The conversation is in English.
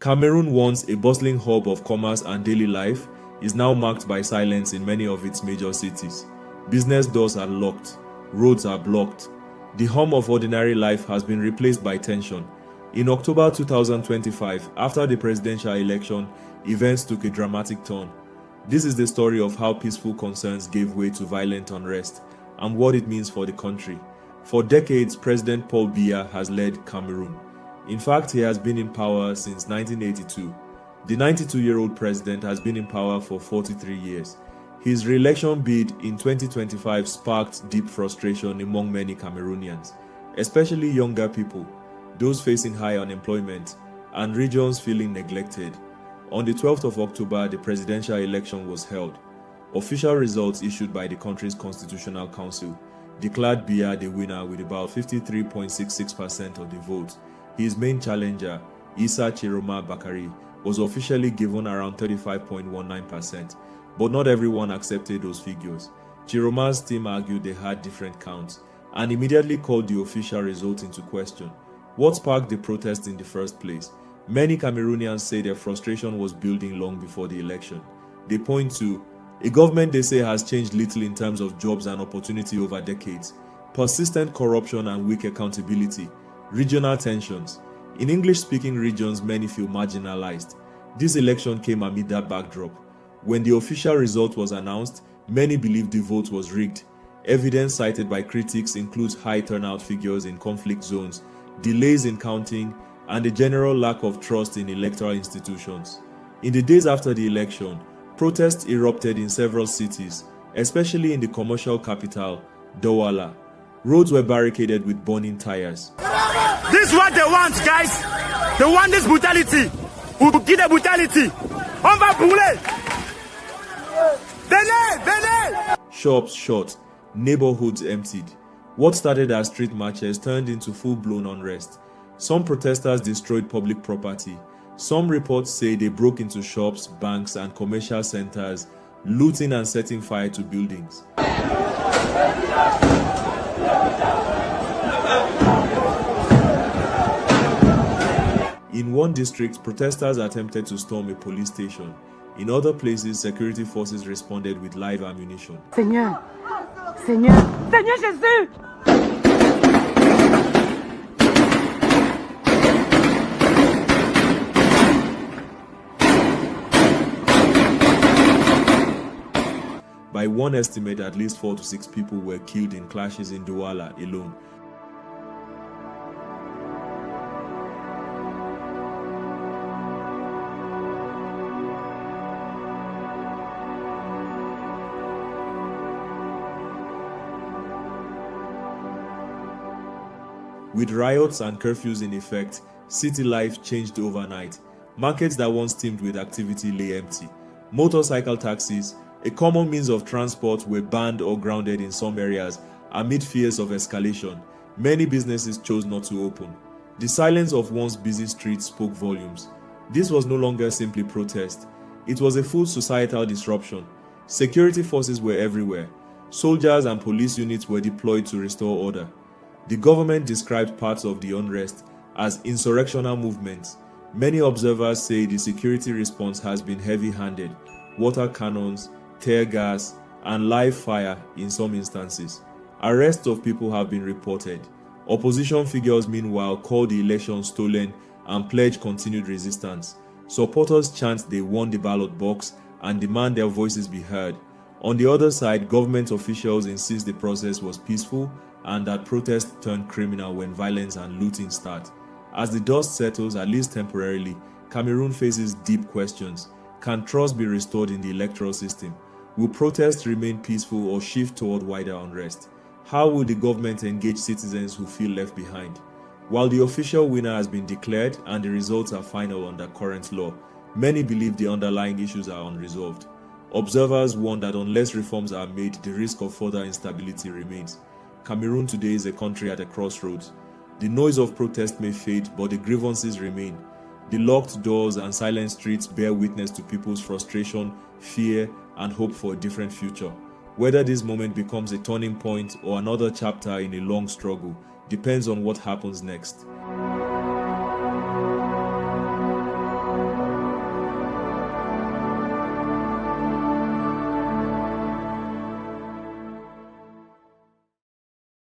Cameroon, once a bustling hub of commerce and daily life, is now marked by silence in many of its major cities. Business doors are locked, roads are blocked. The hum of ordinary life has been replaced by tension. In October 2025, after the presidential election, events took a dramatic turn. This is the story of how peaceful concerns gave way to violent unrest and what it means for the country. For decades, President Paul Biya has led Cameroon. In fact, he has been in power since 1982. The 92-year-old president has been in power for 43 years. His re-election bid in 2025 sparked deep frustration among many Cameroonians, especially younger people, those facing high unemployment, and regions feeling neglected. On the 12th of October, the presidential election was held. Official results issued by the country's Constitutional Council declared Biya the winner with about 53.66% of the vote. His main challenger, Issa Tchiroma Bakary, was officially given around 35.19%, but not everyone accepted those figures. Tchiroma's team argued they had different counts and immediately called the official result into question. What sparked the protest in the first place? Many Cameroonians say their frustration was building long before the election. They point to a government they say has changed little in terms of jobs and opportunity over decades, persistent corruption and weak accountability, regional tensions. In English-speaking regions, many feel marginalized. This election came amid that backdrop. When the official result was announced, many believed the vote was rigged. Evidence cited by critics includes high turnout figures in conflict zones, delays in counting, and a general lack of trust in electoral institutions. In the days after the election, protests erupted in several cities, especially in the commercial capital, Douala. Roads were barricaded with burning tires. This is what they want, guys. They want this brutality. We will get the brutality. On va brûler. Venez. Shops shut, neighborhoods emptied. What started as street marches turned into full-blown unrest. Some protesters destroyed public property. Some reports say they broke into shops, banks, and commercial centers, looting and setting fire to buildings. In one district, protesters attempted to storm a police station. In other places, security forces responded with live ammunition. Seigneur Jésus! By one estimate, at least 4 to 6 people were killed in clashes in Douala alone. With riots and curfews in effect, city life changed overnight. Markets that once teemed with activity lay empty. Motorcycle taxis, a common means of transport, were banned or grounded in some areas amid fears of escalation. Many businesses chose not to open. The silence of once busy streets spoke volumes. This was no longer simply protest. It was a full societal disruption. Security forces were everywhere. Soldiers and police units were deployed to restore order. The government described parts of the unrest as insurrectional movements. Many observers say the security response has been heavy-handed, water cannons, tear gas, and live fire in some instances. Arrests of people have been reported. Opposition figures, meanwhile, called the election stolen and pledged continued resistance. Supporters chant they won the ballot box and demand their voices be heard. On the other side, government officials insist the process was peaceful and that protests turn criminal when violence and looting start. As the dust settles, at least temporarily, Cameroon faces deep questions. Can trust be restored in the electoral system? Will protests remain peaceful or shift toward wider unrest? How will the government engage citizens who feel left behind? While the official winner has been declared and the results are final under current law, many believe the underlying issues are unresolved. Observers warn that unless reforms are made, the risk of further instability remains. Cameroon today is a country at a crossroads. The noise of protest may fade, but the grievances remain. The locked doors and silent streets bear witness to people's frustration, fear, and hope for a different future. Whether this moment becomes a turning point or another chapter in a long struggle depends on what happens next.